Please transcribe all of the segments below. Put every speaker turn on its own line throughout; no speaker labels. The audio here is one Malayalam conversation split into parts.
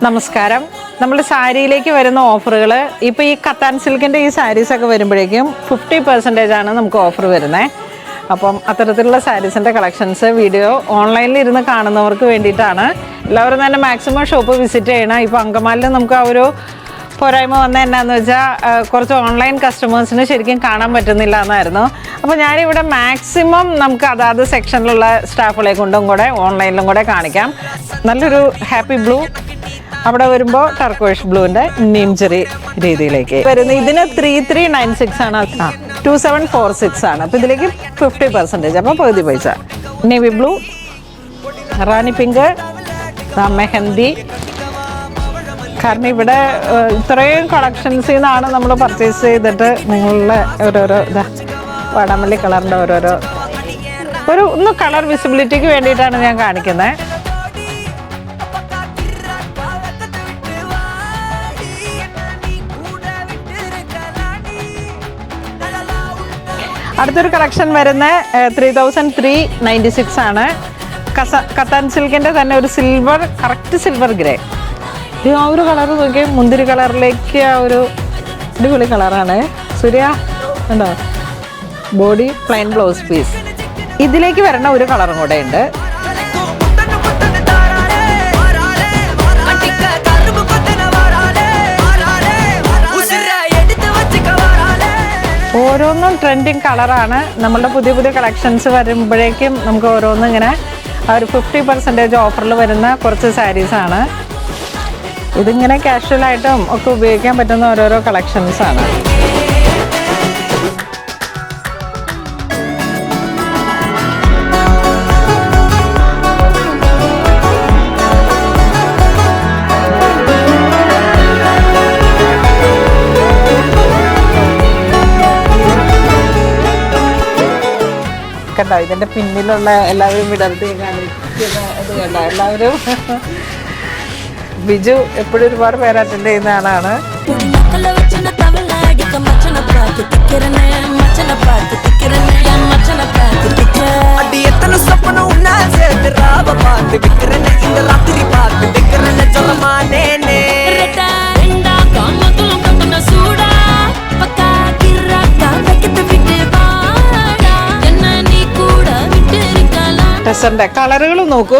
നമസ്കാരം. നമ്മൾ സാരിയിലേക്ക് വരുന്ന ഓഫറുകൾ ഇപ്പോൾ ഈ കത്താൻ സിൽക്കിൻ്റെ ഈ സാരീസൊക്കെ വരുമ്പോഴേക്കും 50% ആണ് നമുക്ക് ഓഫർ വരുന്നത്. അപ്പം അത്തരത്തിലുള്ള സാരീസിൻ്റെ കളക്ഷൻസ് വീഡിയോ ഓൺലൈനിൽ ഇരുന്ന് കാണുന്നവർക്ക് വേണ്ടിയിട്ടാണ്. എല്ലാവരും തന്നെ മാക്സിമം ഷോപ്പ് വിസിറ്റ് ചെയ്യണം. ഇപ്പോൾ അങ്കമാലിൽ നമുക്ക് ആ ഒരു പോരായ്മ വന്ന എന്നാന്ന് വെച്ചാൽ കുറച്ച് ഓൺലൈൻ കസ്റ്റമേഴ്സിന് ശരിക്കും കാണാൻ പറ്റുന്നില്ല എന്നായിരുന്നു. അപ്പോൾ ഞാനിവിടെ മാക്സിമം നമുക്ക് അതാത് സെക്ഷനിലുള്ള സ്റ്റാഫുകളെ കൊണ്ടും കൂടെ ഓൺലൈനിലും കൂടെ കാണിക്കാം. നല്ലൊരു ഹാപ്പി ബ്ലൂ, അവിടെ വരുമ്പോൾ ടർക്കോയിഷ് ബ്ലൂവിൻ്റെ നീംചെറി രീതിയിലേക്ക് വരുന്നത്. ഇതിന് 3396 ആണ്, 2746 ആണ്. അപ്പോൾ ഇതിലേക്ക് 50%, അപ്പോൾ പകുതി പൈസ. നേവി ബ്ലൂ, റാണി പിങ്ക്, മെഹന്തി. കാരണം ഇവിടെ ഇത്രയും കളക്ഷൻസിൽ നിന്നാണ് നമ്മൾ പർച്ചേസ് ചെയ്തിട്ട് നിങ്ങളുടെ ഓരോരോ വാടാമല്ലി കളറിൻ്റെ ഓരോരോ ഒന്ന് കളർ വിസിബിലിറ്റിക്ക് വേണ്ടിയിട്ടാണ് ഞാൻ കാണിക്കുന്നത്. അടുത്തൊരു കളക്ഷൻ വരുന്ന 3396 ആണ്. കത്താൻ സിൽക്കിൻ്റെ തന്നെ ഒരു സിൽവർ, കറക്റ്റ് സിൽവർ ഗ്രേ. ആ ഒരു കളർ നോക്കി, മുന്തിരി കളറിലേക്ക് ആ ഒരു അടിപൊളി കളറാണ്. സൂര്യ ഉണ്ടോ? Body plain blouse piece. ഇതിലേക്ക് വരണ ഒരു കളറും കൂടെ ഉണ്ട്. ഓരോന്നും ട്രെൻഡിങ് കളറാണ്. നമ്മളുടെ പുതിയ പുതിയ കളക്ഷൻസ് വരുമ്പോഴേക്കും നമുക്ക് ഓരോന്നും ഇങ്ങനെ ആ ഒരു 50% ഓഫറിൽ വരുന്ന കുറച്ച് സാരീസാണ്. ഇതിങ്ങനെ കാഷ്വലായിട്ടും ഒക്കെ ഉപയോഗിക്കാൻ പറ്റുന്ന ഓരോരോ കളക്ഷൻസാണ്. കണ്ടോ, ഇതിൻ്റെ പിന്നിലുള്ള എല്ലാവരും വിടർത്തി കാണിക്കുന്ന ഇത് കണ്ടോ. എല്ലാവരും ബിജു എപ്പോഴും ഒരുപാട് പേര് അറ്റൻഡ് ചെയ്യുന്ന ആളാണ്. ടെസറിന്റെ കളറുകൾ നോക്കൂ.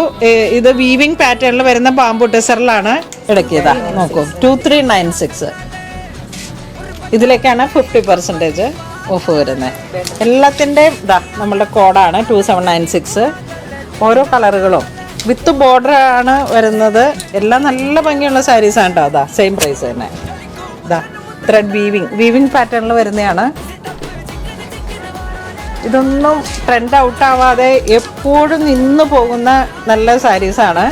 ഇത് വീവിംഗ് പാറ്റേണിൽ വരുന്ന ബാംബു ടെസറിലാണ് ഇടയ്ക്കിതാ നോക്കൂ. 2396. ഇതിലേക്കാണ് 50% ഓഫ് വരുന്നത്. എല്ലാത്തിൻ്റെയും നമ്മളുടെ കോഡാണ് 2796. ഓരോ കളറുകളും വിത്ത് ബോർഡർ ആണ് വരുന്നത്. എല്ലാം നല്ല ഭംഗിയുള്ള സാരീസാണ് കേട്ടോ. അതാ സെയിം പ്രൈസ് തന്നെ. ത്രെഡ് വീവിംഗ് പാറ്റേണിൽ വരുന്നതാണ്. ഇതൊന്നും ട്രെൻഡ് ഔട്ട് ആവാതെ എപ്പോഴും നിന്ന് പോകുന്ന നല്ല സാരീസാണ്.